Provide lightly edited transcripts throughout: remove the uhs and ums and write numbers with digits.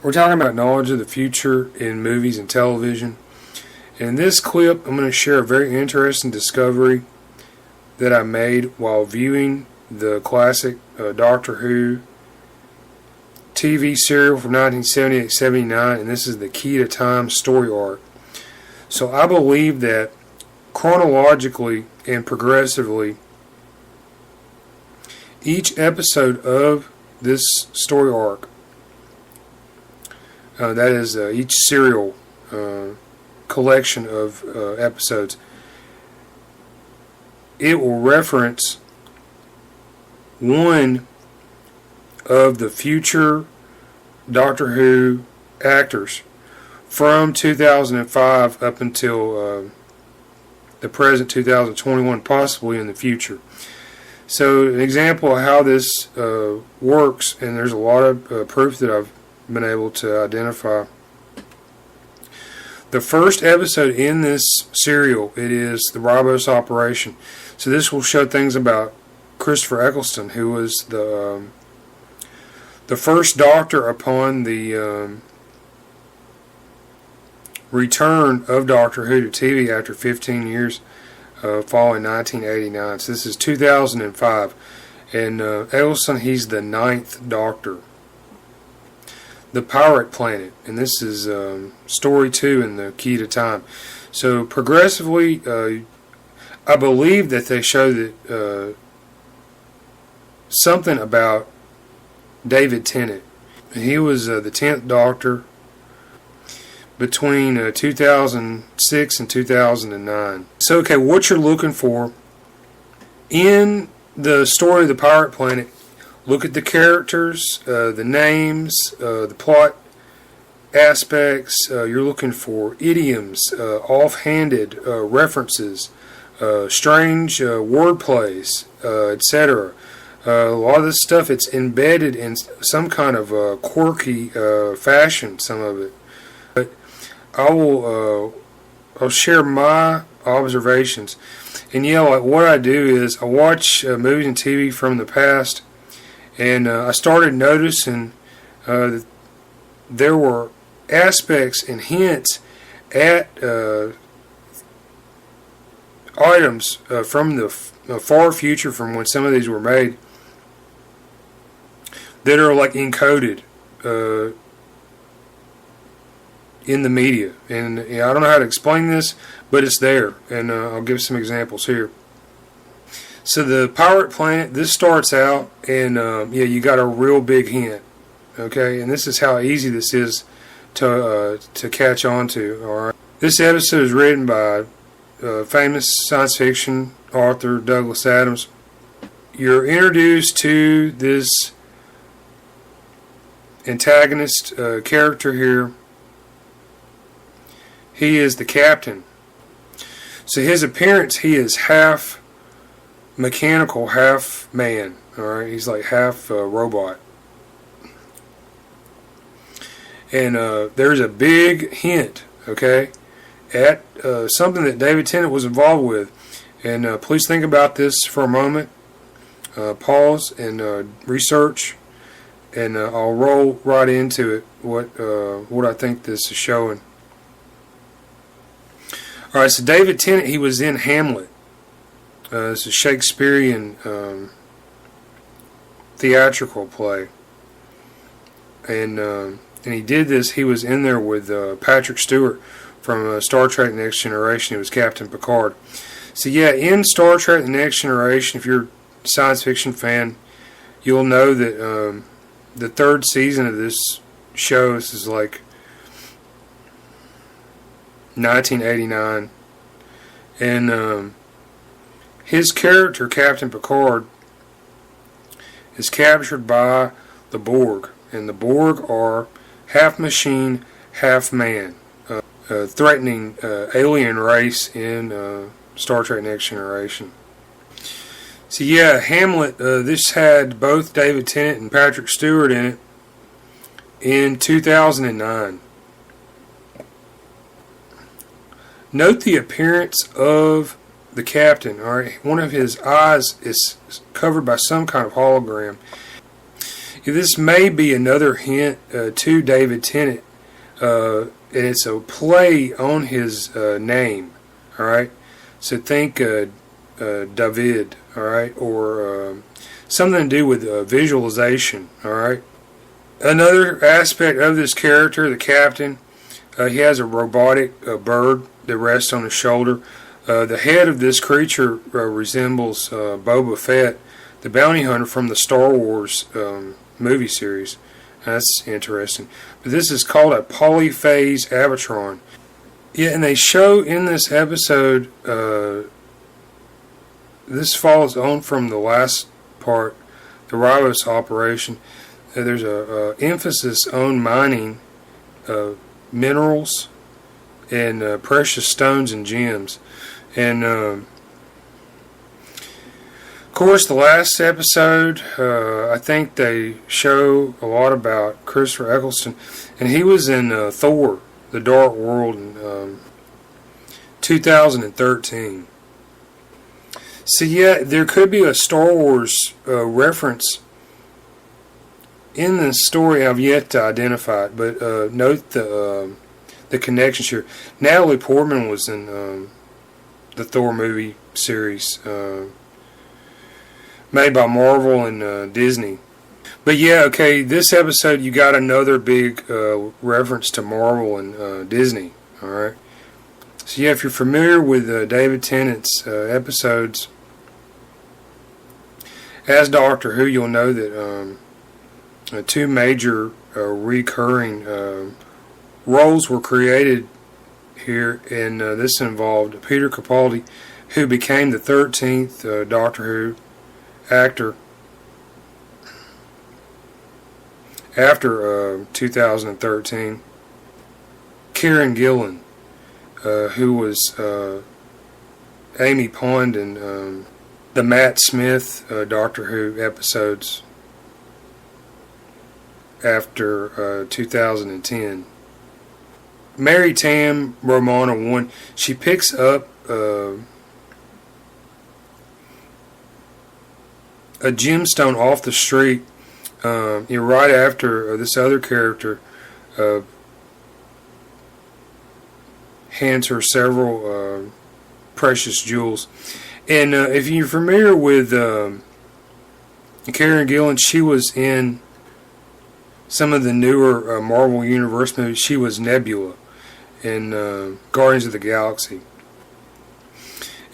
We're talking about knowledge of the future in movies and television. In this clip, I'm going to share a very interesting discovery that I made while viewing the classic Doctor Who TV serial from 1978-79, and this is the Key to Time story arc. So I believe that chronologically and progressively, each episode of this story arc, that is each serial collection of episodes, it will reference one of the future Doctor Who actors from 2005 up until the present 2021, possibly in the future. So an example of how this works, and there's a lot of proof that I've been able to identify. The first episode in this serial, it is the Ribos Operation. So this will show things about Christopher Eccleston, who was the first Doctor upon the return of Doctor Who to TV after 15 years following 1989. So this is 2005. And Eccleston, he's the 9th Doctor. The Pirate Planet, and this is story 2 in the Key to Time. So progressively, I believe that they show that something about David Tennant. He was the 10th Doctor between 2006 and 2009. So, okay, what you're looking for in the story of the Pirate Planet, look at the characters, the names, the plot aspects. You're looking for idioms, offhanded references, strange word plays, etc. A lot of this stuff, it's embedded in some kind of quirky fashion, some of it. But I'll share my observations. And yeah, like what I do is I watch movies and TV from the past, and I started noticing that there were aspects and hints at items from the far future, from when some of these were made, that are like encoded in the media. And I don't know how to explain this, but it's there, and I'll give some examples here. So the Pirate Planet, this starts out, and yeah, you got a real big hint, okay? And this is how easy this is to catch on to. All right. This episode is written by famous science fiction author Douglas Adams. You're introduced to this antagonist character here. He is the captain. So his appearance, he is half mechanical, half man. Alright, he's like half robot. And there's a big hint, okay, at something that David Tennant was involved with. And please think about this for a moment. Pause and research, and I'll roll right into it. What I think this is showing. All right, so David Tennant, he was in Hamlet. It's a Shakespearean theatrical play, and he did this. He was in there with Patrick Stewart from Star Trek: Next Generation. He was Captain Picard. So yeah, in Star Trek: The Next Generation, if you're a science fiction fan, you'll know that the third season of this show, this is like 1989, and his character, Captain Picard, is captured by the Borg, and the Borg are half machine, half man, threatening alien race in Star Trek Next Generation. So yeah, Hamlet, this had both David Tennant and Patrick Stewart in it in 2009. Note the appearance of the captain. Alright, one of his eyes is covered by some kind of hologram. This may be another hint to David Tennant, and it's a play on his name. All right, so think David. All right, or something to do with visualization. All right. Another aspect of this character, the captain, he has a robotic bird that rests on his shoulder. The head of this creature resembles Boba Fett, the bounty hunter from the Star Wars movie series. That's interesting. But this is called a polyphase avatron. Yeah, and they show in this episode, this follows on from the last part, the Ribos Operation. There's a emphasis on mining minerals and precious stones and gems. And of course, the last episode, I think they show a lot about Christopher Eccleston, and he was in Thor: The Dark World in 2013. So yeah, there could be a Star Wars reference in this story. I've yet to identify it, but note the connections here. Natalie Portman was in the Thor movie series made by Marvel and Disney. But yeah, okay, this episode you got another big reference to Marvel and Disney. Alright. So yeah, if you're familiar with David Tennant's episodes as Doctor Who, you'll know that two major recurring roles were created here, and this involved Peter Capaldi, who became the 13th Doctor Who actor after 2013. Kieran Gillan, who was Amy Pond in the Matt Smith Doctor Who episodes after 2010. Mary Tam Romana 1, she picks up a gemstone off the street right after this other character hands her several precious jewels. And if you're familiar with Karen Gillan, she was in some of the newer Marvel Universe movies. She was Nebula in Guardians of the Galaxy.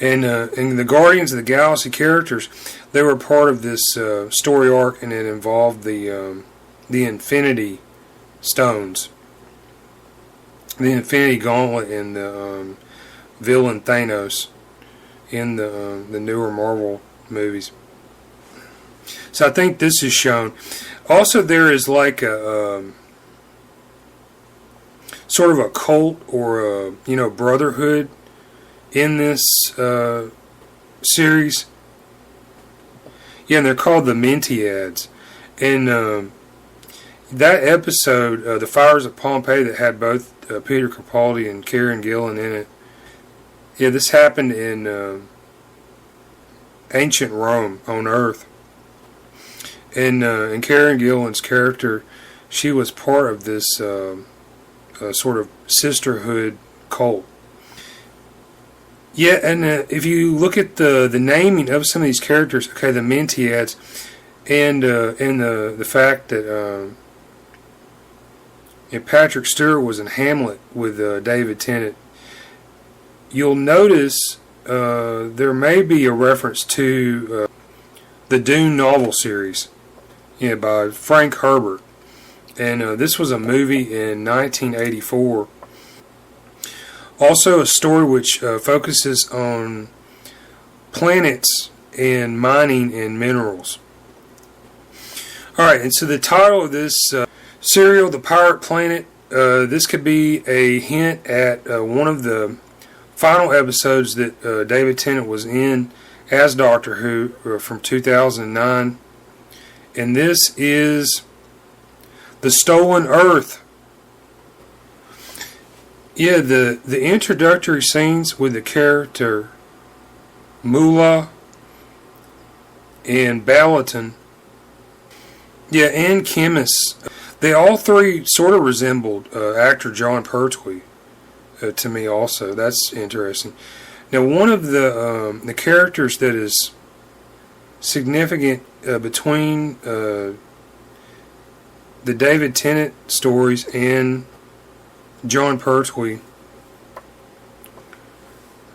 And the Guardians of the Galaxy characters, they were part of this story arc, and it involved the Infinity Stones, the Infinity Gauntlet, and the villain Thanos in the newer Marvel movies. So I think this is shown. Also, there is like a sort of a cult or a brotherhood in this series. Yeah, and they're called the Mentiads. And that episode, The Fires of Pompeii, that had both Peter Capaldi and Karen Gillan in it. Yeah, this happened in ancient Rome on Earth. And Karen Gillan's character, she was part of this sort of sisterhood cult. Yeah, and if you look at the naming of some of these characters, okay, the Mentiads, and the fact that Patrick Stewart was in Hamlet with David Tennant, you'll notice there may be a reference to the Dune novel series, by Frank Herbert, and this was a movie in 1984. Also a story which focuses on planets and mining and minerals. Alright, and so the title of this serial, The Pirate Planet, this could be a hint at one of the final episodes that David Tennant was in as Doctor Who from 2009. And this is The Stolen Earth. Yeah, the introductory scenes with the character Moolah and Balaton Yeah, and chemists. They all three sort of resembled actor John Pertwee to me also. That's interesting. Now, one of the characters that is significant between the David Tennant stories and John Pertwee,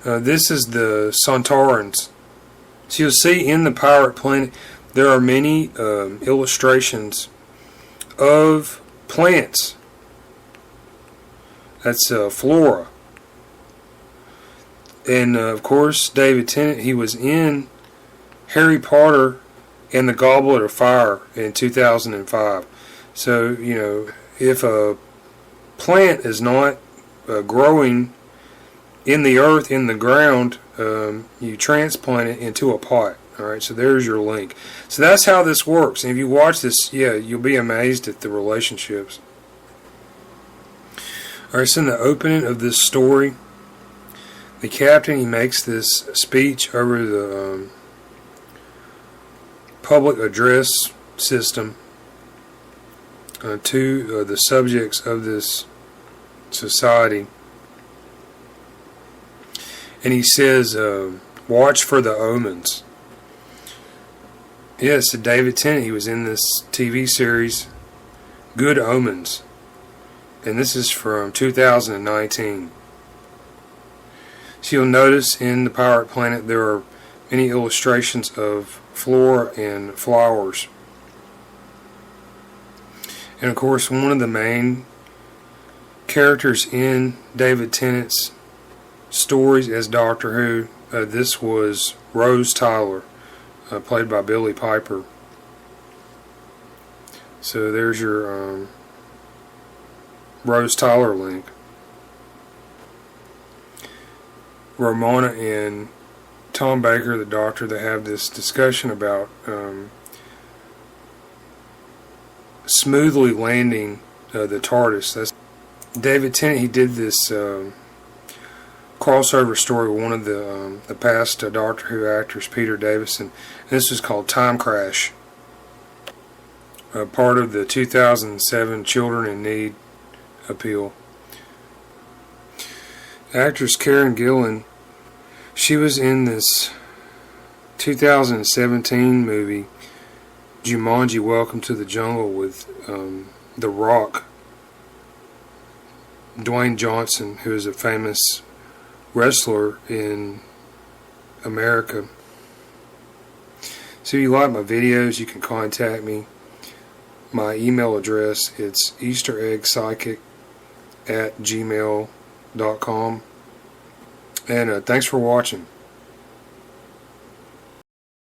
this is the Sontarans. So you'll see in the Pirate Planet there are many illustrations of plants. That's flora. And of course, David Tennant, he was in Harry Potter and the Goblet of Fire in 2005. So, you know, if a plant is not growing in the earth, in the ground, you transplant it into a pot. Alright, so there's your link. So that's how this works. And if you watch this, yeah, you'll be amazed at the relationships. Alright, so in the opening of this story, the captain, he makes this speech over the public address system to the subjects of this society. And he says, watch for the omens. Yes, David Tennant, he was in this TV series, Good Omens. And this is from 2019. So you'll notice in the Pirate Planet there are many illustrations of flora and flowers. And of course, one of the main characters in David Tennant's stories as Doctor Who, this was Rose Tyler, played by Billie Piper. So there's your Rose Tyler link. Romana and Tom Baker, the Doctor, they have this discussion about smoothly landing the TARDIS. That's David Tennant. He did this crossover story with one of the past Doctor Who actors, Peter Davison. This is called Time Crash, part of the 2007 Children in Need appeal. Actress Karen Gillan, she was in this 2017 movie Jumanji: Welcome to the Jungle with The Rock, Dwayne Johnson, who is a famous wrestler in America. So if you like my videos, you can contact me. My email address, it's eastereggpsychic@gmail.com. And thanks for watching.